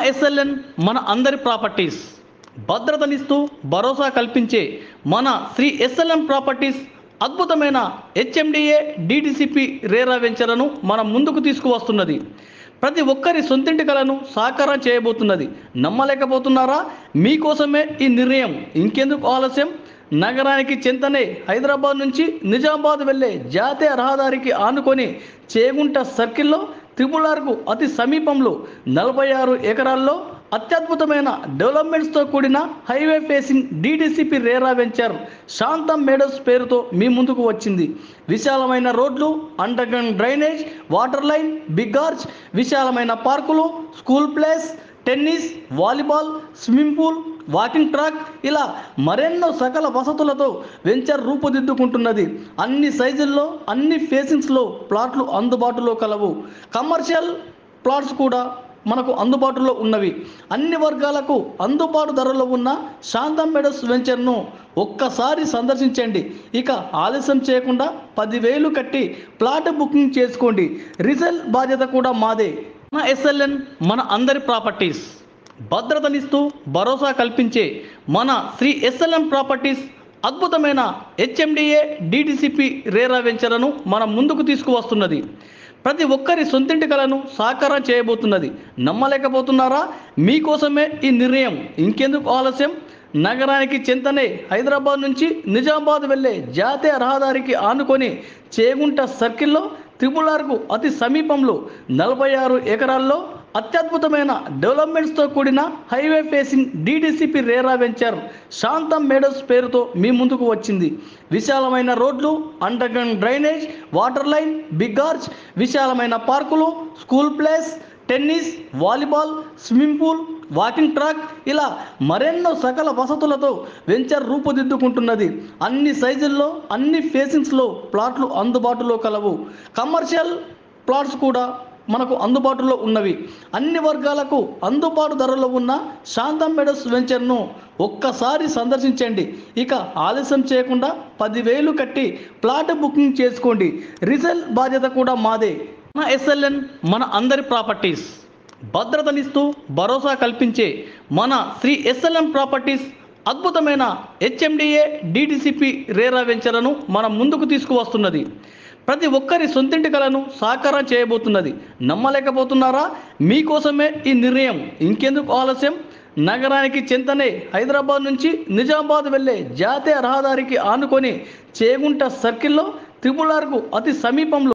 SLN మన అందరి properties భద్రతనిస్తూ భరోసా కల్పించే మన శ్రీ ఎస్ఎల్ఎన్ ప్రాపర్టీస్ అద్భుతమైన హెచ్ఎండిఏ డిటిసిపి రేరా వెంచర్లను మన ముందుకు తీసుకువస్తున్నది. ప్రతి ఒక్కరి సొంతింటి కలను సాకారం చేయబోతున్నది. నమ్మలేకపోతున్నారా? మీకోసమే ఈ నిర్ణయం. ఇంకెందుకు ఆలస్యం? నగరానికి చెంతనే హైదరాబాద్ నుంచి నిజామాబాద్ వెళ్లే జాతీయ రహదారికి ఆనుకొని చేగుంట సర్కిల్లో త్రిపులార్కు అతి సమీపంలో 46 ఎకరాల్లో అత్యద్భుతమైన డెవలప్మెంట్స్తో కూడిన highway facing DTCP RERA venture Shantam Meadows పేరుతో మీ ముందుకు వచ్చింది. విశాలమైన రోడ్లు, underground drainage, water line, big arch, విశాలమైన పార్కులు, school place, tennis, volleyball, swimming pool, walking track, ఇలా మరెన్నో సకల వసతులతో వెంచర్ రూపుదిద్దుకుంటున్నది. అన్ని సైజుల్లో, అన్ని ఫేసింగ్స్లో ప్లాట్లు అందుబాటులో కలవు. కమర్షియల్ ప్లాట్స్ కూడా మనకు అందుబాటులో ఉన్నవి. అన్ని వర్గాలకు అందుబాటు ధరలో ఉన్న శాంతం మేడోస్ వెంచర్ను ఒక్కసారి సందర్శించండి. ఇక ఆలస్యం చేయకుండా 10,000 కట్టి ప్లాట్ బుకింగ్ చేసుకోండి. రిజల్ బాధ్యత కూడా మాదే. మన ఎస్ఎల్ఎన్ మన అందరి ప్రాపర్టీస్ భద్రతనిస్తూ భరోసా కల్పించే మన శ్రీ ఎస్ఎల్ఎన్ ప్రాపర్టీస్ అద్భుతమైన హెచ్ఎండిఏ డిటిసిపి రేరా వెంచర్లను మన ముందుకు తీసుకువస్తున్నది. ప్రతి ఒక్కరి సొంతింటి కలను సాకారం చేయబోతున్నది. నమ్మలేకపోతున్నారా? మీకోసమే ఈ నిర్ణయం. ఇంకెందుకు ఆలస్యం? నగరానికి చెంతనే హైదరాబాద్ నుంచి నిజామాబాద్ వెళ్లే జాతీయ రహదారికి ఆనుకొని చేగుంట సర్కిల్లో త్రిపులార్కు అతి సమీపంలో 46 ఎకరాల్లో అత్యద్భుతమైన డెవలప్మెంట్స్తో కూడిన highway facing DTCP RERA venture Shantam Meadows పేరుతో మీ ముందుకు వచ్చింది. విశాలమైన రోడ్లు, underground drainage, water line, big arch, విశాలమైన పార్కులు, school place, tennis, volleyball, swimming pool, walking track, ఇలా మరెన్నో సకల వసతులతో వెంచర్ రూపుదిద్దుకుంటున్నది. అన్ని సైజుల్లో, అన్ని ఫేసింగ్స్లో ప్లాట్లు అందుబాటులో కలవు. కమర్షియల్ ప్లాట్స్ కూడా మనకు అందుబాటులో ఉన్నవి. అన్ని వర్గాలకు అందుబాటు ధరలో ఉన్న శాంతం మేడోస్ వెంచర్ను ఒక్కసారి సందర్శించండి. ఇక ఆలస్యం చేయకుండా 10,000 కట్టి ప్లాట్ బుకింగ్ చేసుకోండి. రిజల్ బాధ్యత కూడా మాదే. మన ఎస్ఎల్ఎన్ మన అందరి ప్రాపర్టీస్ భద్రతనిస్తూ భరోసా కల్పించే మన శ్రీ ఎస్ఎల్ఎన్ ప్రాపర్టీస్ అద్భుతమైన హెచ్ఎండిఏ డిటిసిపి రేరా వెంచర్లను మన ముందుకు తీసుకువస్తున్నది. ప్రతి ఒక్కరి సొంతింటి కలను సాకారం చేయబోతున్నది. నమ్మలేకపోతున్నారా? మీకోసమే ఈ నిర్ణయం. ఇంకెందుకు ఆలస్యం? నగరానికి చెంతనే హైదరాబాద్ నుంచి నిజామాబాద్ వెళ్లే జాతీయ రహదారికి ఆనుకొని చేగుంట సర్కిల్లో త్రిపులార్కు అతి సమీపంలో